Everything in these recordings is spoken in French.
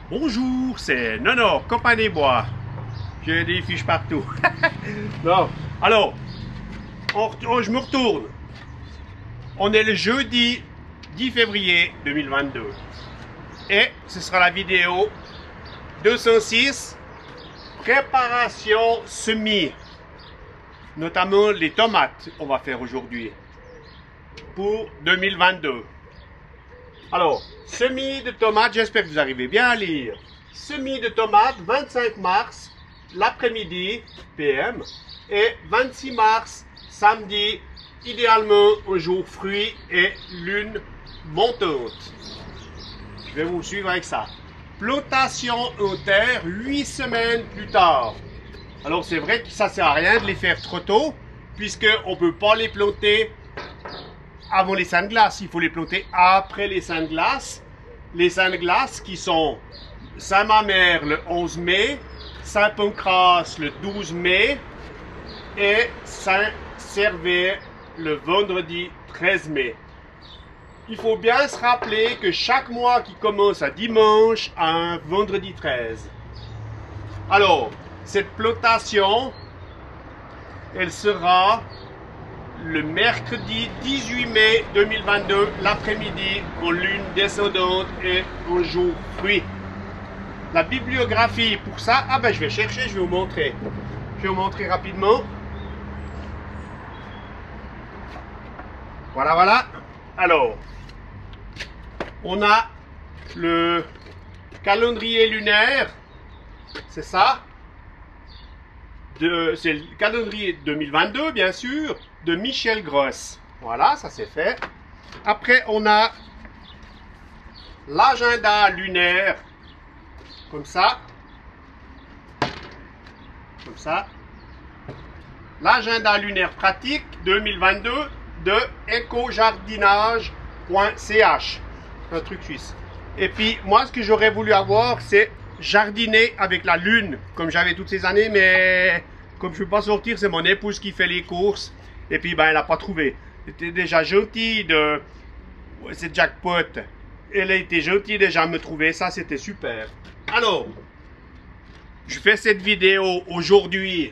Bonjour, c'est Nono, copain des bois. J'ai des fiches partout. Non. Alors, je me retourne. On est le jeudi 10 février 2022. Et ce sera la vidéo 206, préparation semis. Notamment les tomates, on va faire aujourd'hui. Pour 2022. Alors, semis de tomates, j'espère que vous arrivez bien à lire. Semis de tomates, 25 mars, l'après-midi, PM, et 26 mars, samedi, idéalement au jour fruits et lune montante. Je vais vous suivre avec ça. Plantation en terre 8 semaines plus tard. Alors c'est vrai que ça ne sert à rien de les faire trop tôt, puisqu'on ne peut pas les planter avant les seins de glace. Il faut les planter après les seins de glace. Les seins de glace qui sont Saint-Mamère le 11 mai, Saint-Pancras le 12 mai et Saint-Servais le vendredi 13 mai. Il faut bien se rappeler que chaque mois qui commence à dimanche a un vendredi 13. Alors, cette plantation, elle sera le mercredi 18 mai 2022, l'après-midi, en lune descendante et au jour fruit. La bibliographie pour ça, je vais chercher, je vais vous montrer. Je vais vous montrer rapidement. Voilà, voilà. Alors, on a le calendrier lunaire, c'est ça. C'est le calendrier 2022, bien sûr, de Michel Gross. Voilà, ça c'est fait. Après, on a l'agenda lunaire, comme ça. Comme ça. L'agenda lunaire pratique 2022 de ecojardinage.ch. Un truc suisse. Et puis, moi, ce que j'aurais voulu avoir, c'est jardiner avec la lune, comme j'avais toutes ces années, mais comme je ne peux pas sortir, c'est mon épouse qui fait les courses, et puis elle n'a pas trouvé. C'était déjà gentil de... C'est jackpot. Elle a été gentille déjà à me trouver, ça c'était super. Alors, je fais cette vidéo aujourd'hui,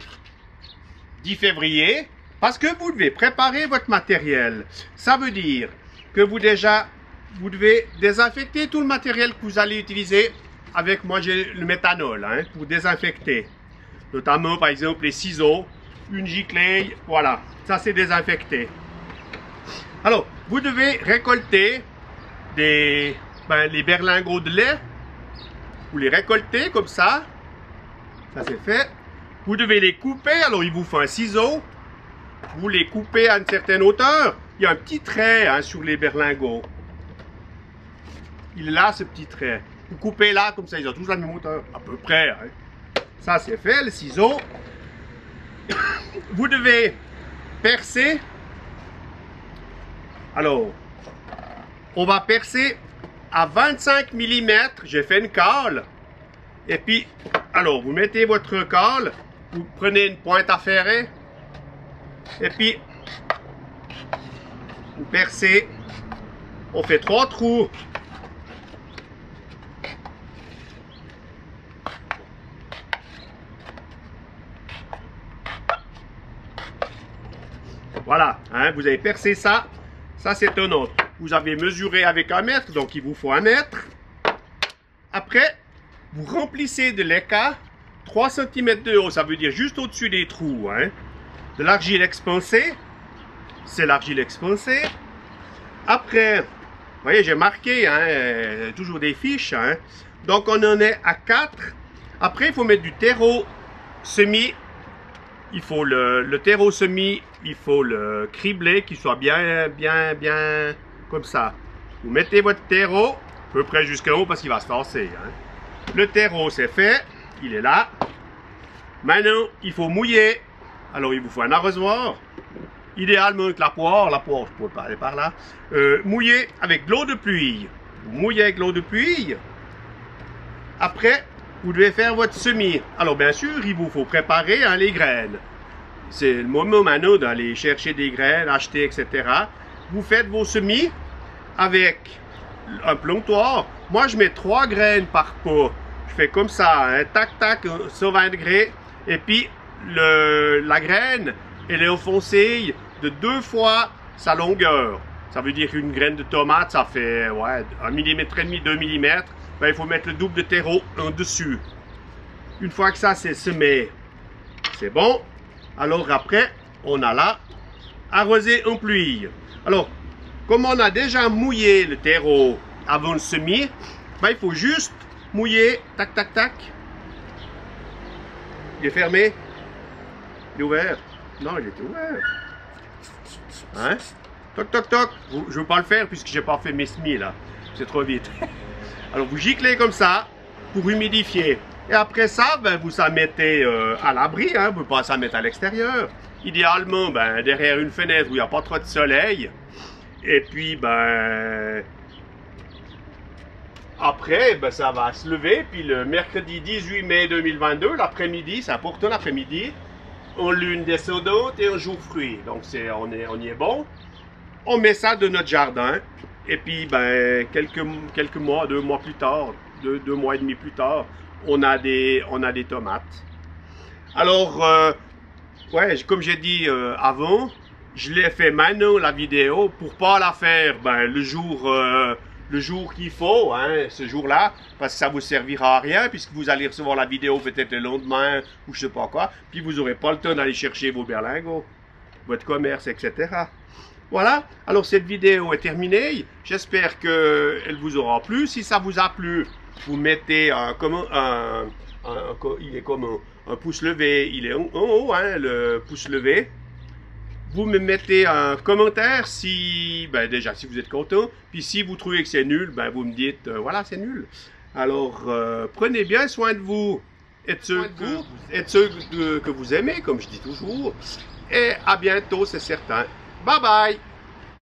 10 février, parce que vous devez préparer votre matériel. Ça veut dire que vous devez désinfecter tout le matériel que vous allez utiliser. Avec moi, j'ai le méthanol pour désinfecter. Notamment, par exemple, les ciseaux, une giclée, voilà. Ça, c'est désinfecté. Alors, vous devez récolter les berlingots de lait. Vous les récoltez comme ça. Ça, c'est fait. Vous devez les couper. Alors, il vous faut un ciseau. Vous les coupez à une certaine hauteur. Il y a un petit trait sur les berlingots. Il est là, ce petit trait. Vous coupez là, comme ça, ils ont tous la même hauteur, à peu près. Ça, c'est fait, le ciseau. Vous devez percer. Alors, on va percer à 25 mm. J'ai fait une cale. Et puis, alors, vous mettez votre cale. Vous prenez une pointe à ferrer. Et puis, vous percez. On fait 3 trous. Voilà, vous avez percé ça. Ça, c'est un autre. Vous avez mesuré avec 1 mètre, donc il vous faut 1 mètre. Après, vous remplissez de l'éca 3 cm de haut, ça veut dire juste au-dessus des trous. De l'argile expansée. C'est l'argile expansée. Après, vous voyez, j'ai marqué, toujours des fiches. Donc, on en est à 4. Après, il faut mettre du terreau semi. Il faut le terreau semi, il faut le cribler, qu'il soit bien comme ça. Vous mettez votre terreau, à peu près jusqu'en haut parce qu'il va se tasser. Le terreau, c'est fait, il est là. Maintenant, il faut mouiller. Alors, il vous faut un arrosoir. Idéalement avec la poire, je ne peux pas aller par là. Mouiller avec de l'eau de pluie. Vous mouillez avec l'eau de pluie. Après, vous devez faire votre semis. Alors, bien sûr, il vous faut préparer les graines. C'est le moment maintenant d'aller chercher des graines, acheter, etc. Vous faites vos semis avec un plantoir. Moi, je mets 3 graines par pot. je fais comme ça, hein, tac, tac, 120 degrés. Et puis, la graine, elle est enfoncée de 2 fois sa longueur. Ça veut dire qu'une graine de tomate, ça fait ouais, 1,5 mm, 2 mm. Ben, il faut mettre le double de terreau en dessus. Une fois que ça c'est semé, c'est bon. Alors après, on a là arroser en pluie. Alors, comme on a déjà mouillé le terreau avant le semis, ben, il faut juste mouiller, tac, tac, tac. Il est fermé. Il est ouvert. Non, il était ouvert. Hein? Toc, toc, toc. Je ne veux pas le faire puisque j'ai pas fait mes semis là. C'est trop vite. Alors, vous giclez comme ça pour humidifier. Et après ça, ben, vous ça mettez à l'abri. Hein? Vous ne pouvez pas ça mettre à l'extérieur. Idéalement, ben, derrière une fenêtre où il n'y a pas trop de soleil. Et puis, ben... Après, ben, ça va se lever. Puis le mercredi 18 mai 2022, l'après-midi, c'est important l'après-midi, on lune descendante et on joue fruit. Donc, on y est bon. On met ça de notre jardin. Et puis, ben, quelques mois, 2 mois plus tard, 2 mois et demi plus tard, on a des tomates. Alors, ouais, comme j'ai dit avant, je l'ai fait maintenant la vidéo pour pas la faire ben, le jour qu'il faut, hein, ce jour-là, parce que ça vous servira à rien, puisque vous allez recevoir la vidéo peut-être le lendemain ou je sais pas quoi, puis vous n'aurez pas le temps d'aller chercher vos berlingots, votre commerce, etc. Voilà, alors cette vidéo est terminée, j'espère qu'elle vous aura plu. Si ça vous a plu, vous mettez un pouce levé, il est en haut, hein, le pouce levé. Vous me mettez un commentaire si, ben déjà, si vous êtes content. Puis si vous trouvez que c'est nul, ben vous me dites, voilà, c'est nul. Alors, prenez bien soin de vous et de ceux, que vous aimez, comme je dis toujours. Et à bientôt, c'est certain. Bye bye!